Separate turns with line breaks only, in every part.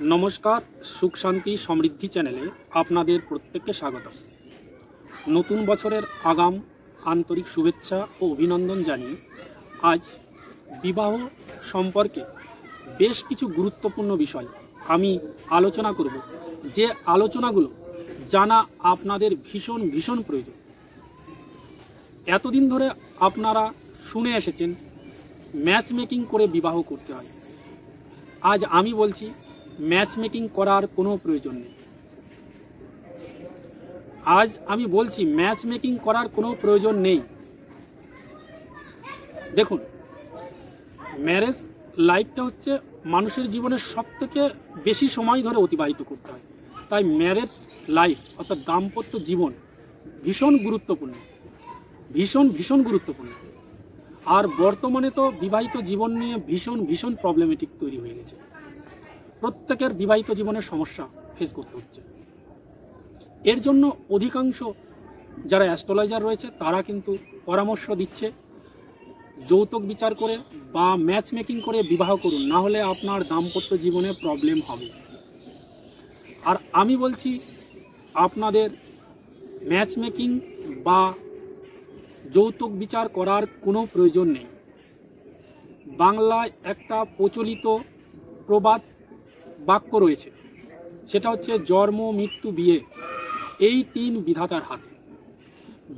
नमस्कार सुख शांति समृद्धि चैनेले आपनादेर प्रत्येकके स्वागत। नतून बछरेर आगाम आंतरिक शुभेच्छा और अभिनंदन जानिए आज विवाह सम्पर्के बेश किछु गुरुत्वपूर्ण विषय आमी आलोचना करब, जे आलोचनागुलो जाना आपनादेर भीषण भीषण प्रयोजन। एतदिन धरे आपनारा शुने एसेछेन मैच मेकिंग करे विवाह करते हय। आज आमी बोलছি मैच मेकिंग करार कोनो प्रयोजन नेই। आज आमी बोलছি मैच मेकिंग करार कोनो प्रयोजन नेই। देखुन मैरेज लाइफटा होच्छे मानुषेर जीवने सबथेके बेशी समय धरे अतिबाहित करते हय, ताई मैरेज लाइफ अर्थात दाम्पत्य जीवन भीषण गुरुत्वपूर्ण, भीषण भीषण गुरुत्वपूर्ण। और बर्तमाने तो विवाहित जीवन निये भीषण भीषण प्रब्लेमेटिक तैरी हये गेछे। प्रत्येकेर विवाहित जीवने समस्या फेस करते होच्छे। एर जोन्नो अधिकांश जारा অ্যাস্ট্রোলজার रयेछे तारा किन्तु परामर्श दिच्छे যৌতুক विचार करे बा मैच मेकिंग करे विवाह करुन, ना होले आपनार दाम्पत्य जीवने प्रब्लेम होबे। और आमी बोलছি आपनादेर मैच मेकिंग बा যৌতুক विचार करार कोनो प्रयोजन नेই। बांगलाय एकटा प्रचलित प्रबाद वाक्य रयेछे, सेटा होच्छे जन्म मृत्यु बिये এই তিন বিধাতার হাতে।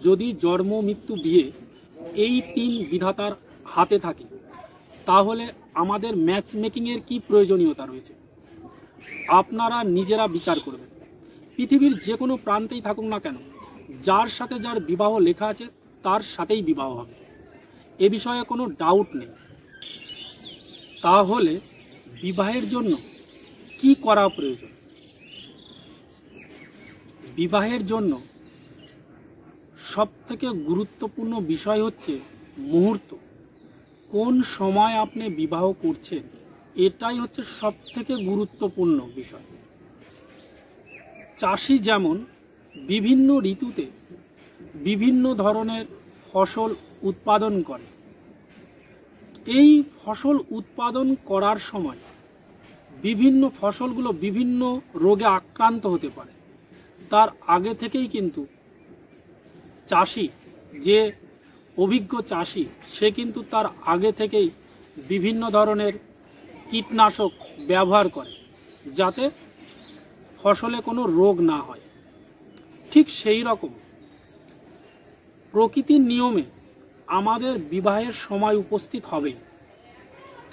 যদি জন্ম মৃত্যু বিয়ে এই তিন বিধাতার হাতে থাকে তাহলে আমাদের ম্যাচ মেকিংয়ের কি প্রয়োজনীয়তা রয়েছে আপনারা নিজেরা বিচার করবেন। পৃথিবীর যে কোনো প্রান্তেই থাকুক না কেন, যার সাথে যার বিবাহ লেখা আছে তার সাথেই বিবাহ হবে, এ বিষয়ে কোনো ডাউট নেই। তাহলে বিবাহের জন্য কি করা প্রয়োজন? বিবাহের জন্য সবথেকে গুরুত্বপূর্ণ বিষয় হচ্ছে মুহূর্ত। কোন সময় আপনি বিবাহ করছেন এটাই হচ্ছে সবথেকে গুরুত্বপূর্ণ বিষয়। চাষি যেমন বিভিন্ন ঋতুতে বিভিন্ন ধরনের ফসল উৎপাদন করে, এই ফসল উৎপাদন করার সময় বিভিন্ন ফসলগুলো বিভিন্ন রোগে আক্রান্ত হতে পারে। তার আগে থেকেই কিন্তু চাষি, যে অভিজ্ঞ চাষি, সে কিন্তু তার আগে থেকেই বিভিন্ন ধরনের কীটনাশক ব্যবহার করে যাতে ফসলে কোনো রোগ না হয়। ঠিক সেই রকম প্রকৃতির নিয়মে আমাদের বিবাহের সময় উপস্থিত হবে,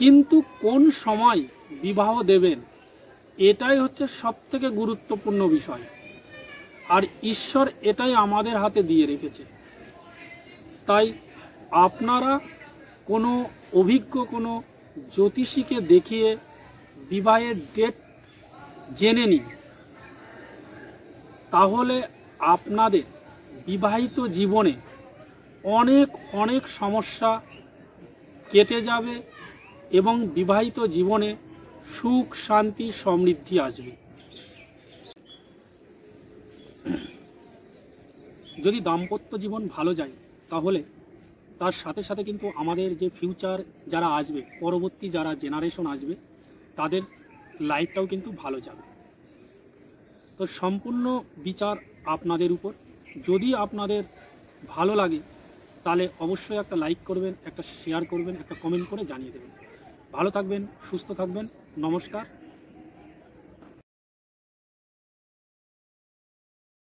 কিন্তু কোন সময় বিবাহ দেবেন এটাই হচ্ছে সবথেকে গুরুত্বপূর্ণ বিষয়। আর ঈশ্বর এটাই আমাদের হাতে দিয়ে রেখেছে। তাই আপনারা কোনো অভিজ্ঞ কোনো জ্যোতিষীকে দেখিয়ে বিবাহের ডেট জেনে নিন, তাহলে আপনাদের বিবাহিত জীবনে অনেক অনেক সমস্যা কেটে যাবে এবং বিবাহিত জীবনে সুখ শান্তি সমৃদ্ধি আসবে। যদি দাম্পত্য জীবন ভালো যায় তাহলে তার সাথে সাথে কিন্তু আমাদের যে ফিউচার যারা আসবে, পরবর্তী যারা জেনারেশন আসবে, তাদের লাইফটাও কিন্তু ভালো যাবে। তো সম্পূর্ণ বিচার আপনাদের উপর। যদি আপনাদের ভালো লাগে তাহলে অবশ্যই একটা লাইক করবেন, একটা শেয়ার করবেন, একটা কমেন্ট করে জানিয়ে দেবেন। ভালো থাকবেন, সুস্থ থাকবেন। নমস্কার।